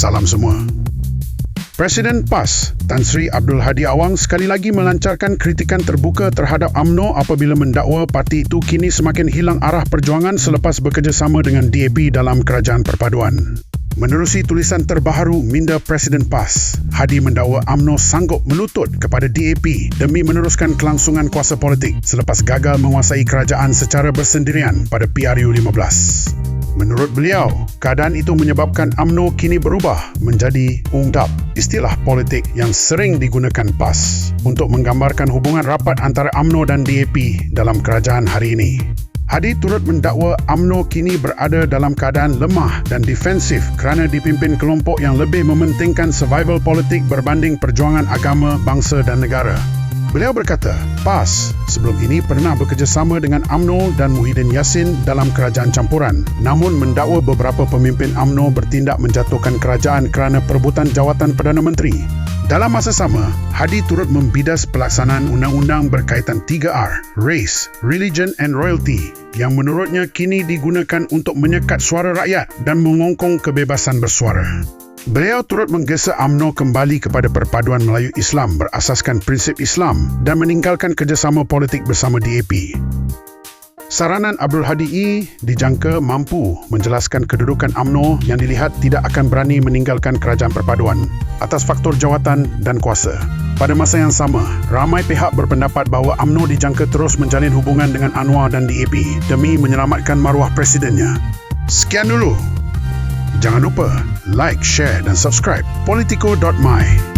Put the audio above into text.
Salam semua. Presiden PAS, Tan Sri Abdul Hadi Awang sekali lagi melancarkan kritikan terbuka terhadap UMNO apabila mendakwa parti itu kini semakin hilang arah perjuangan selepas bekerjasama dengan DAP dalam kerajaan perpaduan. Menerusi tulisan terbaharu minda Presiden PAS, Hadi mendakwa UMNO sanggup melutut kepada DAP demi meneruskan kelangsungan kuasa politik selepas gagal menguasai kerajaan secara bersendirian pada PRU 15. Menurut beliau, keadaan itu menyebabkan UMNO kini berubah menjadi UNGDAP, istilah politik yang sering digunakan PAS untuk menggambarkan hubungan rapat antara UMNO dan DAP dalam kerajaan hari ini. Hadi turut mendakwa UMNO kini berada dalam keadaan lemah dan defensif kerana dipimpin kelompok yang lebih mementingkan survival politik berbanding perjuangan agama, bangsa dan negara. Beliau berkata, PAS sebelum ini pernah bekerjasama dengan UMNO dan Muhyiddin Yassin dalam kerajaan campuran, namun mendakwa beberapa pemimpin UMNO bertindak menjatuhkan kerajaan kerana perebutan jawatan Perdana Menteri. Dalam masa sama, Hadi turut membidas pelaksanaan undang-undang berkaitan 3R, Race, Religion and Royalty, yang menurutnya kini digunakan untuk menyekat suara rakyat dan mengongkong kebebasan bersuara. Beliau turut menggesa UMNO kembali kepada perpaduan Melayu Islam berasaskan prinsip Islam dan meninggalkan kerjasama politik bersama DAP. Saranan Abdul Hadi dijangka mampu menjelaskan kedudukan UMNO yang dilihat tidak akan berani meninggalkan kerajaan perpaduan atas faktor jawatan dan kuasa. Pada masa yang sama, ramai pihak berpendapat bahawa UMNO dijangka terus menjalin hubungan dengan Anwar dan DAP demi menyelamatkan maruah presidennya. Sekian dulu. Jangan lupa like, share dan subscribe Politico.my.